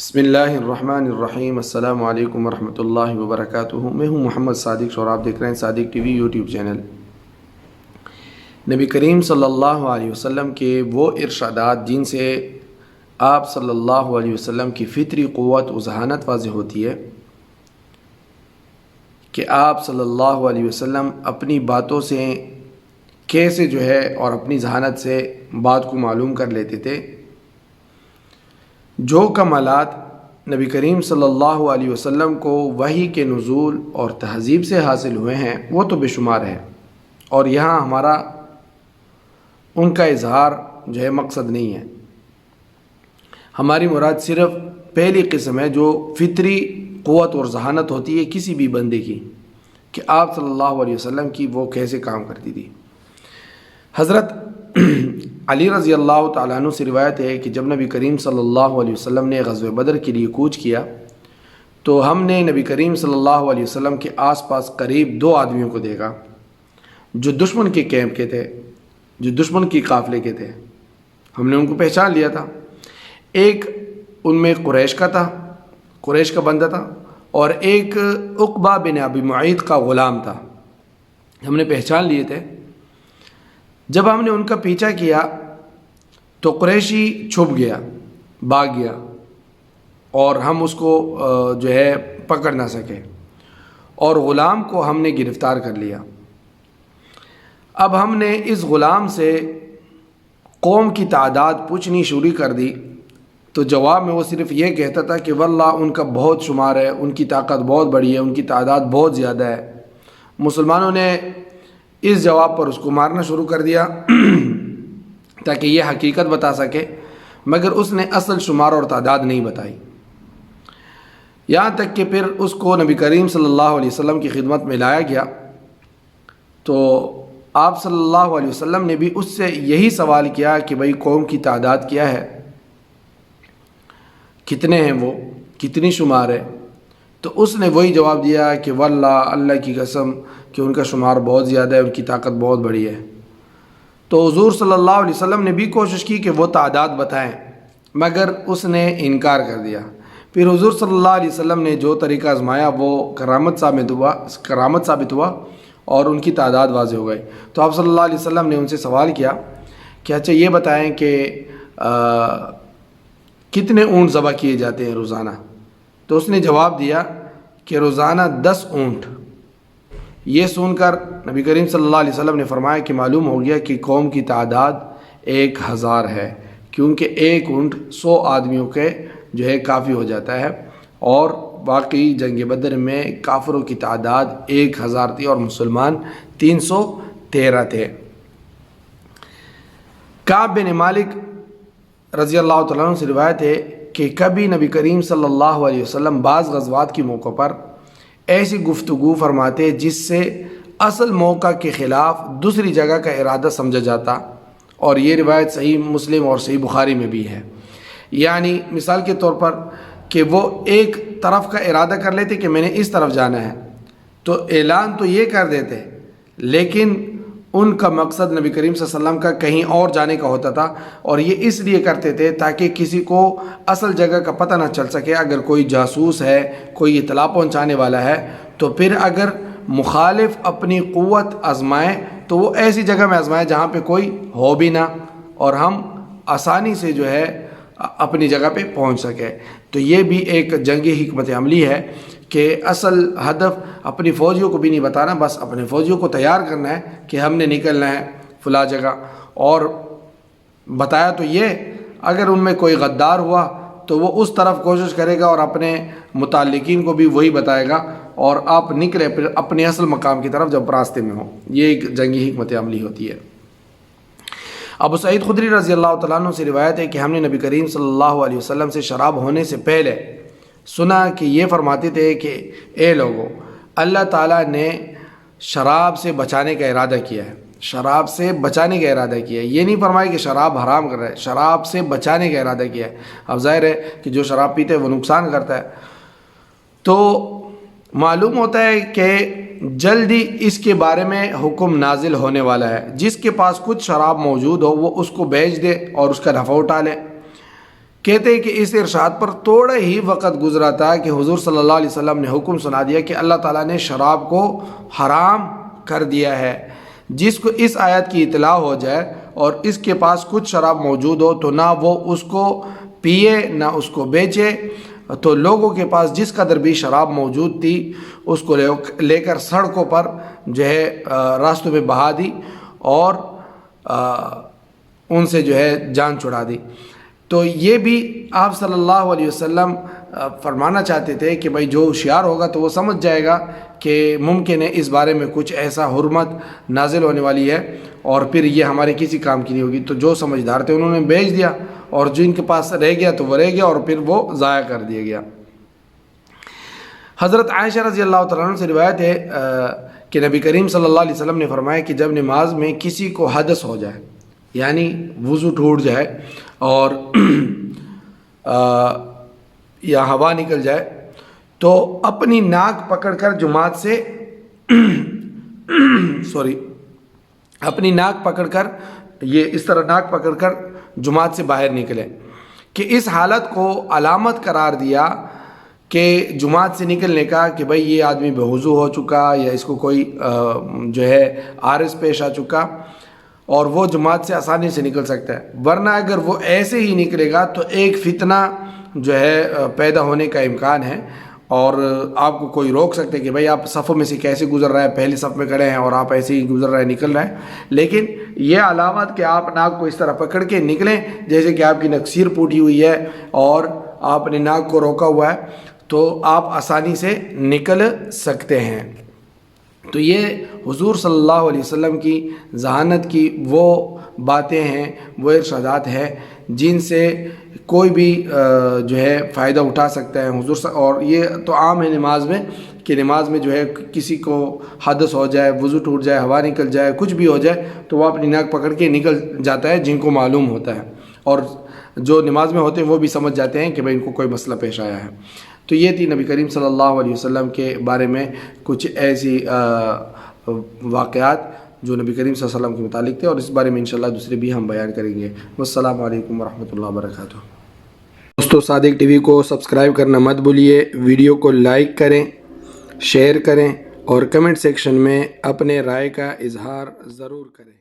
بسم اللہ الرحمن الرحیم۔ السلام علیکم ورحمۃ اللہ وبرکاتہ۔ میں ہوں محمد صادق اور آپ دیکھ رہے ہیں صادق ٹی وی یوٹیوب چینل۔ نبی کریم صلی اللہ علیہ وسلم کے وہ ارشادات جن سے آپ صلی اللہ علیہ وسلم کی فطری قوت و ذہانت واضح ہوتی ہے کہ آپ صلی اللہ علیہ وسلم اپنی باتوں سے کیسے اور اپنی ذہانت سے بات کو معلوم کر لیتے تھے۔ جو کمالات نبی کریم صلی اللہ علیہ وسلم کو وحی کے نزول اور تہذیب سے حاصل ہوئے ہیں وہ تو بے شمار ہے، اور یہاں ہمارا ان کا اظہار مقصد نہیں ہے۔ ہماری مراد صرف پہلی قسم ہے جو فطری قوت اور ذہانت ہوتی ہے کسی بھی بندے کی، کہ آپ صلی اللہ علیہ وسلم کی وہ کیسے کام کرتی تھی۔ حضرت علی رضی اللہ تعالیٰ عنہ سے روایت ہے کہ جب نبی کریم صلی اللہ علیہ وسلم نے غزوہ بدر کے لیے کوچ کیا تو ہم نے نبی کریم صلی اللہ علیہ وسلم کے آس پاس قریب 2 آدمیوں کو دیکھا جو دشمن کے کیمپ کے تھے، جو دشمن کی قافلے کے تھے۔ ہم نے ان کو پہچان لیا تھا۔ ایک ان میں قریش کا تھا، قریش کا بندہ تھا، اور ایک عقبہ بن ابی معیط کا غلام تھا۔ ہم نے پہچان لیے تھے۔ جب ہم نے ان کا پیچھا کیا تو قریشی چھپ گیا، بھاگ گیا، اور ہم اس کو پکڑ نہ سکے، اور غلام کو ہم نے گرفتار کر لیا۔ اب ہم نے اس غلام سے قوم کی تعداد پوچھنی شروع کر دی تو جواب میں وہ صرف یہ کہتا تھا کہ واللہ ان کا بہت شمار ہے، ان کی طاقت بہت بڑی ہے، ان کی تعداد بہت زیادہ ہے۔ مسلمانوں نے اس جواب پر اس کو مارنا شروع کر دیا تاکہ یہ حقیقت بتا سکے، مگر اس نے اصل شمار اور تعداد نہیں بتائی۔ یہاں تک کہ پھر اس کو نبی کریم صلی اللہ علیہ وسلم کی خدمت میں لایا گیا تو آپ صلی اللہ علیہ وسلم نے بھی اس سے یہی سوال کیا کہ بھئی قوم کی تعداد کیا ہے، کتنے ہیں، وہ کتنی شمار ہے؟ تو اس نے وہی جواب دیا کہ واللہ اللہ کی قسم کہ ان کا شمار بہت زیادہ ہے، ان کی طاقت بہت بڑی ہے۔ تو حضور صلی اللہ علیہ وسلم نے بھی کوشش کی کہ وہ تعداد بتائیں، مگر اس نے انکار کر دیا۔ پھر حضور صلی اللہ علیہ وسلم نے جو طریقہ آزمایا وہ کرامت ثابت ہوا اور ان کی تعداد واضح ہو گئی۔ تو آپ صلی اللہ علیہ وسلم نے ان سے سوال کیا کہ اچھا یہ بتائیں کہ کتنے اونٹ ذبح کیے جاتے ہیں روزانہ؟ تو اس نے جواب دیا کہ روزانہ 10 اونٹ۔ یہ سن کر نبی کریم صلی اللہ علیہ وسلم نے فرمایا کہ معلوم ہو گیا کہ قوم کی تعداد 1000 ہے، کیونکہ ایک اونٹ 100 آدمیوں کے کافی ہو جاتا ہے، اور باقی جنگ بدر میں کافروں کی تعداد 1000 تھی اور مسلمان 313 تھے۔ کعب بن مالک رضی اللہ تعالیٰ عنہ سے روایت ہے کہ کبھی نبی کریم صلی اللہ علیہ وسلم بعض غزوات کے موقع پر ایسی گفتگو فرماتے جس سے اصل موقع کے خلاف دوسری جگہ کا ارادہ سمجھا جاتا، اور یہ روایت صحیح مسلم اور صحیح بخاری میں بھی ہے۔ یعنی مثال کے طور پر کہ وہ ایک طرف کا ارادہ کر لیتے کہ میں نے اس طرف جانا ہے، تو اعلان تو یہ کر دیتے، لیکن ان کا مقصد نبی کریم صلی اللہ علیہ وسلم کا کہیں اور جانے کا ہوتا تھا، اور یہ اس لیے کرتے تھے تاکہ کسی کو اصل جگہ کا پتہ نہ چل سکے۔ اگر کوئی جاسوس ہے، کوئی اطلاع پہنچانے والا ہے، تو پھر اگر مخالف اپنی قوت آزمائے تو وہ ایسی جگہ میں آزمائے جہاں پہ کوئی ہو بھی نہ، اور ہم آسانی سے اپنی جگہ پہ پہنچ سکے۔ تو یہ بھی ایک جنگی حکمت عملی ہے کہ اصل ہدف اپنی فوجیوں کو بھی نہیں بتانا، بس اپنے فوجیوں کو تیار کرنا ہے کہ ہم نے نکلنا ہے فلاں جگہ، اور بتایا تو یہ اگر ان میں کوئی غدار ہوا تو وہ اس طرف کوشش کرے گا اور اپنے متعلقین کو بھی وہی بتائے گا، اور آپ نکلے پھر اپنے اصل مقام کی طرف جب راستے میں ہو۔ یہ ایک جنگی حکمت عملی ہوتی ہے۔ ابو سعید خدری رضی اللہ تعالیٰ عنہ سے روایت ہے کہ ہم نے نبی کریم صلی اللہ علیہ وسلم سے شراب ہونے سے پہلے سنا کہ یہ فرماتے تھے کہ اے لوگو، اللہ تعالیٰ نے شراب سے بچانے کا ارادہ کیا ہے، شراب سے بچانے کا ارادہ کیا ہے۔ یہ نہیں فرمایا کہ شراب حرام کر رہا ہے، شراب سے بچانے کا ارادہ کیا ہے۔ اب ظاہر ہے کہ جو شراب پیتے ہیں وہ نقصان کرتا ہے، تو معلوم ہوتا ہے کہ جلدی اس کے بارے میں حکم نازل ہونے والا ہے۔ جس کے پاس کچھ شراب موجود ہو وہ اس کو بیچ دے اور اس کا نفع اٹھا لے، کہتے ہیں کہ اس ارشاد پر تھوڑا ہی وقت گزرا تھا کہ حضور صلی اللہ علیہ وسلم نے حکم سنا دیا کہ اللہ تعالیٰ نے شراب کو حرام کر دیا ہے. جس کو اس آیت کی اطلاع ہو جائے اور اس کے پاس کچھ شراب موجود ہو تو نہ وہ اس کو پیے نہ اس کو بیچے. تو لوگوں کے پاس جس قدر بھی شراب موجود تھی اس کو لے کر سڑکوں پر جو ہے راستوں میں بہا دی اور ان سے جو ہے جان چھڑا دی. تو یہ بھی آپ صلی اللہ علیہ وسلم فرمانا چاہتے تھے کہ بھائی جو ہوشیار ہوگا تو وہ سمجھ جائے گا کہ ممکن ہے اس بارے میں کچھ ایسا حرمت نازل ہونے والی ہے اور پھر یہ ہمارے کسی کام کی نہیں ہوگی. تو جو سمجھدار تھے انہوں نے بیچ دیا اور جن کے پاس رہ گیا تو وہ رہ گیا اور پھر وہ ضائع کر دیا گیا. حضرت عائشہ رضی اللہ تعالیٰ عنہ سے روایت ہے کہ نبی کریم صلی اللہ علیہ وسلم نے فرمایا کہ جب نماز میں کسی کو حدث ہو جائے یعنی وضو ٹوٹ جائے اور یا ہوا نکل جائے تو اپنی ناک پکڑ کر جماعت سے اپنی ناک پکڑ کر یہ اس طرح ناک پکڑ کر جماعت سے باہر نکلے. کہ اس حالت کو علامت قرار دیا کہ جماعت سے نکلنے کا کہ بھئی یہ آدمی بے وضو ہو چکا یا اس کو کوئی جو ہے عارض پیش آ چکا اور وہ جماعت سے آسانی سے نکل سکتا ہے. ورنہ اگر وہ ایسے ہی نکلے گا تو ایک فتنہ جو ہے پیدا ہونے کا امکان ہے اور آپ کو کوئی روک سکتے کہ بھئی آپ صفوں میں سے کیسے گزر رہا ہے, پہلی صف میں کھڑے ہیں اور آپ ایسے ہی گزر رہے ہیں نکل رہے ہیں. لیکن یہ علامت کہ آپ ناک کو اس طرح پکڑ کے نکلیں جیسے کہ آپ کی نکسیر پوٹی ہوئی ہے اور آپ نے ناک کو روکا ہوا ہے تو آپ آسانی سے نکل سکتے ہیں. تو یہ حضور صلی اللہ علیہ وسلم کی ذہانت کی وہ باتیں ہیں, وہ ارشادات ہیں جن سے کوئی بھی جو ہے فائدہ اٹھا سکتا ہے حضور اور یہ تو عام ہے نماز میں کہ نماز میں جو ہے کسی کو حدث ہو جائے, وضو ٹوٹ جائے, ہوا نکل جائے, کچھ بھی ہو جائے تو وہ اپنی ناک پکڑ کے نکل جاتا ہے جن کو معلوم ہوتا ہے اور جو نماز میں ہوتے ہیں وہ بھی سمجھ جاتے ہیں کہ بھئی ان کو کوئی مسئلہ پیش آیا ہے. تو یہ تھی نبی کریم صلی اللہ علیہ وسلم کے بارے میں کچھ ایسی واقعات جو نبی کریم صلی اللہ علیہ وسلم کے متعلق تھے اور اس بارے میں انشاءاللہ دوسرے بھی ہم بیان کریں گے. والسلام علیکم ورحمۃ اللہ وبرکاتہ. دوستو صادق ٹی وی کو سبسکرائب کرنا مت بھولیے, ویڈیو کو لائک کریں, شیئر کریں اور کمنٹ سیکشن میں اپنے رائے کا اظہار ضرور کریں.